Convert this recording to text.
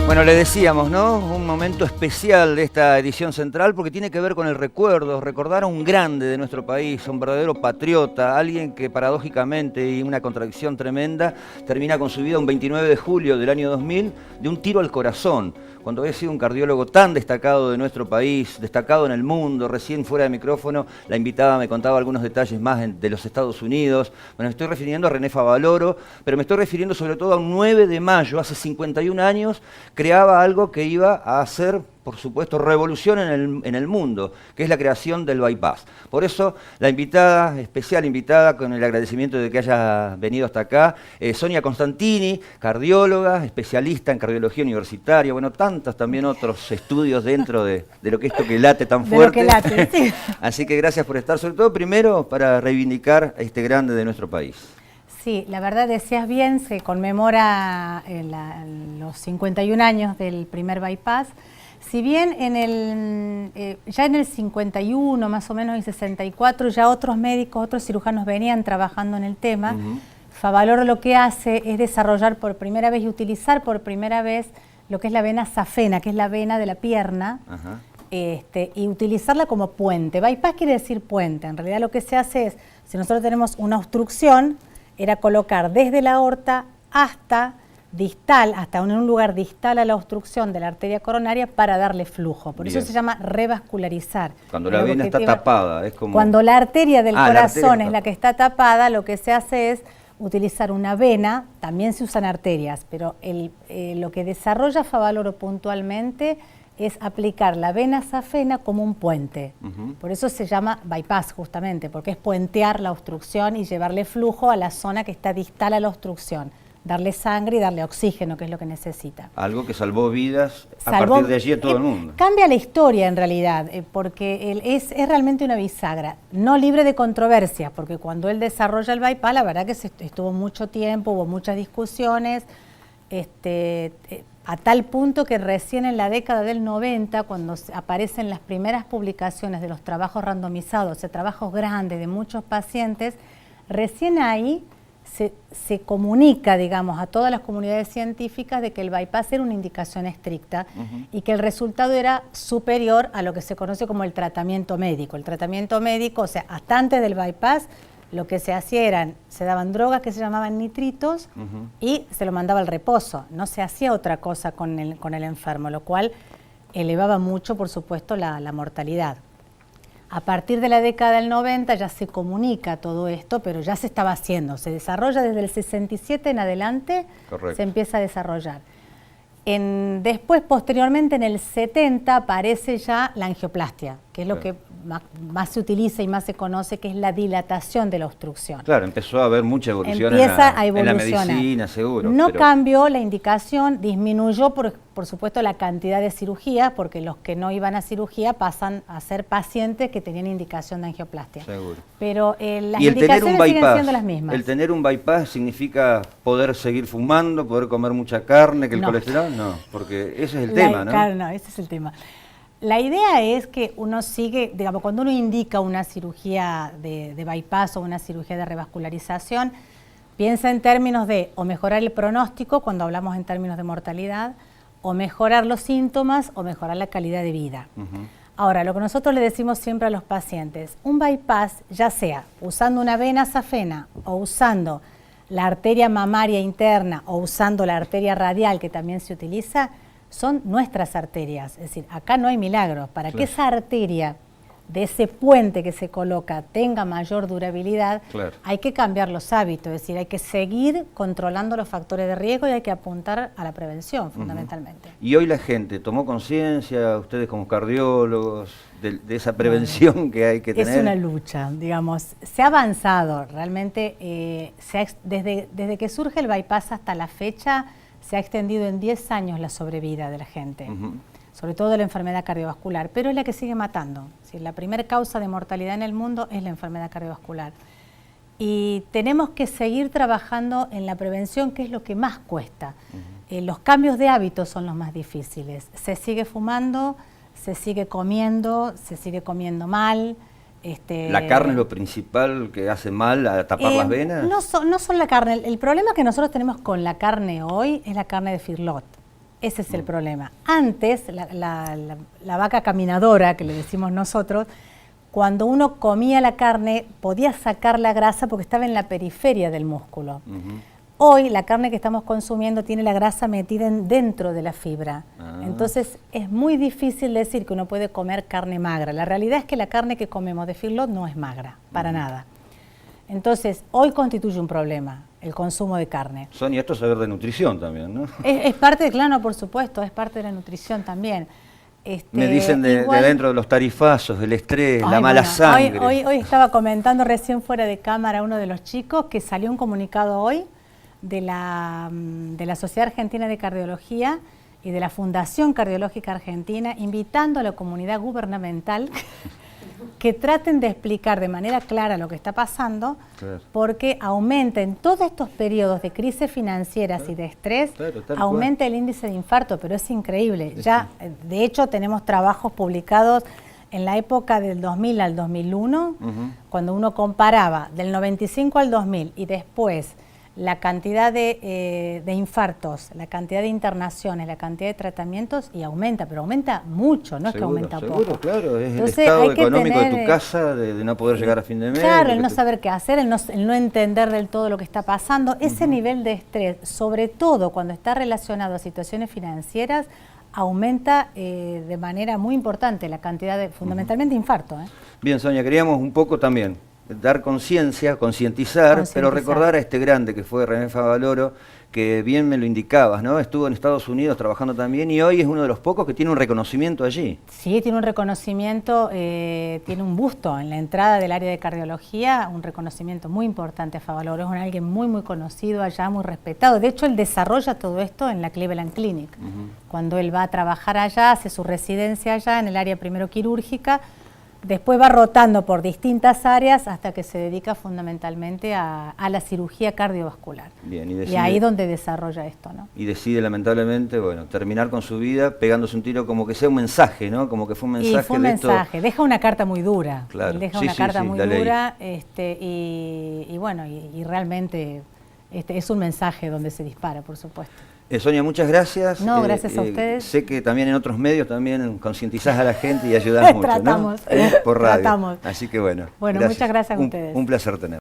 Bueno, le decíamos, ¿no? Un momento especial de esta edición central porque tiene que ver con el recuerdo, recordar a un grande de nuestro país, un verdadero patriota, alguien que paradójicamente y una contradicción tremenda termina con su vida un 29 de julio del año 2000 de un tiro al corazón. Cuando había sido un cardiólogo tan destacado de nuestro país, destacado en el mundo, recién fuera de micrófono, la invitada me contaba algunos detalles más de los Estados Unidos. Bueno, me estoy refiriendo a René Favaloro, pero me estoy refiriendo sobre todo a un 9 de mayo, hace 51 años, creaba algo que iba a hacer, por supuesto, revolución en el mundo, que es la creación del bypass. Por eso, la invitada, especial invitada, con el agradecimiento de que haya venido hasta acá, Sonia Constantini, cardióloga, especialista en cardiología universitaria, bueno, tantos también otros estudios dentro de lo que esto que late tan fuerte. De lo que late, sí. Así que gracias por estar, sobre todo primero para reivindicar a este grande de nuestro país. Sí, la verdad decías bien, se conmemora los 51 años del primer bypass. Si bien ya en el 51, más o menos, y 64, ya otros médicos, otros cirujanos venían trabajando en el tema, Favaloro lo que hace es desarrollar por primera vez y utilizar por primera vez lo que es la vena safena, que es la vena de la pierna, y utilizarla como puente. Bypass quiere decir puente. En realidad lo que se hace es, si nosotros tenemos una obstrucción, era colocar desde la aorta hasta distal, hasta en un lugar distal a la obstrucción de la arteria coronaria para darle flujo. Por eso se llama revascularizar. Cuando la vena está tapada, es como... Cuando la arteria del corazón es la que está tapada, lo que se hace es utilizar una vena, también se usan arterias, pero lo que desarrolla Favaloro puntualmente es aplicar la vena safena como un puente. Por eso se llama bypass justamente, porque es puentear la obstrucción y llevarle flujo a la zona que está distal a la obstrucción, darle sangre y darle oxígeno, que es lo que necesita. Algo que salvó vidas a partir de allí a todo el mundo. Cambia la historia en realidad, porque es realmente una bisagra, no libre de controversias, porque cuando él desarrolla el bypass, la verdad que estuvo mucho tiempo, hubo muchas discusiones, a tal punto que recién en la década del 90, cuando aparecen las primeras publicaciones de los trabajos randomizados, de trabajos grandes de muchos pacientes, recién ahí se comunica, digamos, a todas las comunidades científicas de que el bypass era una indicación estricta y que el resultado era superior a lo que se conoce como el tratamiento médico. El tratamiento médico, o sea, hasta antes del bypass, lo que se hacía se daban drogas que se llamaban nitritos y se lo mandaba al reposo. No se hacía otra cosa con el enfermo, lo cual elevaba mucho, por supuesto, la mortalidad. A partir de la década del 90 ya se comunica todo esto, pero ya se estaba haciendo. Se desarrolla desde el 67 en adelante. Correcto. Se empieza a desarrollar. Después, posteriormente, en el 70, aparece ya la angioplastia, que es lo que más se utiliza y más se conoce, que es la dilatación de la obstrucción. Claro, empezó a haber mucha evolución en la medicina, seguro. No cambió la indicación, disminuyó, por supuesto, la cantidad de cirugía, porque los que no iban a cirugía pasan a ser pacientes que tenían indicación de angioplastia. Seguro. Pero las indicaciones siguen siendo las mismas. ¿El tener un bypass significa poder seguir fumando, poder comer mucha carne, que el colesterol? No, porque ese es el tema, ¿no? Claro, no, ese es el tema. La idea es que uno sigue, digamos, cuando uno indica una cirugía de bypass o una cirugía de revascularización, piensa en términos de o mejorar el pronóstico, cuando hablamos en términos de mortalidad, o mejorar los síntomas o mejorar la calidad de vida. Ahora, lo que nosotros le decimos siempre a los pacientes, un bypass, ya sea usando una vena safena o usando la arteria mamaria interna o usando la arteria radial, que también se utiliza, son nuestras arterias. Es decir, acá no hay milagros. Para que esa arteria de ese puente que se coloca tenga mayor durabilidad, hay que cambiar los hábitos. Es decir, hay que seguir controlando los factores de riesgo y hay que apuntar a la prevención, fundamentalmente. Y hoy la gente tomó conciencia, ustedes como cardiólogos, de esa prevención que hay que tener. Es una lucha, digamos. Se ha avanzado, realmente, desde que surge el bypass hasta la fecha, se ha extendido en 10 años la sobrevida de la gente, sobre todo de la enfermedad cardiovascular, pero es la que sigue matando. ¿Sí? La primera causa de mortalidad en el mundo es la enfermedad cardiovascular. Y tenemos que seguir trabajando en la prevención, que es lo que más cuesta. Los cambios de hábitos son los más difíciles. Se sigue fumando, se sigue comiendo mal. ¿La carne es lo principal que hace mal a tapar las venas? No solo la carne. El problema que nosotros tenemos con la carne hoy es la carne de feedlot. Ese es el problema. Antes, la vaca caminadora, que le decimos nosotros, cuando uno comía la carne, podía sacar la grasa porque estaba en la periferia del músculo. Hoy, la carne que estamos consumiendo tiene la grasa metida dentro de la fibra. Entonces, es muy difícil decir que uno puede comer carne magra. La realidad es que la carne que comemos de feedlot no es magra, para nada. Entonces, hoy constituye un problema el consumo de carne. Sonia, esto es saber de nutrición también, ¿no? Es parte de, claro, por supuesto, es parte de la nutrición también. Me dicen de dentro de los tarifazos, del estrés, la mala sangre. Hoy estaba comentando recién fuera de cámara uno de los chicos que salió un comunicado hoy de la Sociedad Argentina de Cardiología y de la Fundación Cardiológica Argentina, invitando a la comunidad gubernamental que traten de explicar de manera clara lo que está pasando, porque aumenta en todos estos periodos de crisis financieras y de estrés, aumenta el índice de infarto, pero es increíble. Ya, de hecho, tenemos trabajos publicados en la época del 2000 al 2001, cuando uno comparaba del 95 al 2000 y después la cantidad de infartos, la cantidad de internaciones, la cantidad de tratamientos, y aumenta, pero aumenta mucho, no es que aumenta poco. Claro, es entonces, el estado económico de tu casa, de no poder llegar a fin de mes. Claro, el no saber qué hacer, el no entender del todo lo que está pasando. Ese nivel de estrés, sobre todo cuando está relacionado a situaciones financieras, aumenta de manera muy importante la cantidad de, fundamentalmente, infarto. Bien, Sonia, queríamos un poco también dar conciencia, concientizar, pero recordar a este grande que fue René Favaloro, que bien me lo indicabas, ¿no? Estuvo en Estados Unidos trabajando también y hoy es uno de los pocos que tiene un reconocimiento allí. Sí, tiene un reconocimiento, tiene un busto en la entrada del área de cardiología, un reconocimiento muy importante a Favaloro. Es alguien muy, muy conocido allá, muy respetado. De hecho, él desarrolla todo esto en la Cleveland Clinic. Cuando él va a trabajar allá, hace su residencia allá en el área primero quirúrgica, después va rotando por distintas áreas hasta que se dedica fundamentalmente a la cirugía cardiovascular. Bien, y ahí donde desarrolla esto, ¿no? Y decide lamentablemente, bueno, terminar con su vida pegándose un tiro como que sea un mensaje, ¿no? Como que fue un mensaje. Y fue un mensaje, deja una carta muy dura. Claro. Él deja una carta muy dura, y bueno, y realmente es un mensaje donde se dispara, por supuesto. Sonia, muchas gracias. No, gracias a ustedes. Sé que también en otros medios también concientizás a la gente y ayudás mucho, tratamos, ¿no? Por radio. Tratamos. Así que bueno. Bueno, gracias. Muchas gracias a ustedes. Un placer tener.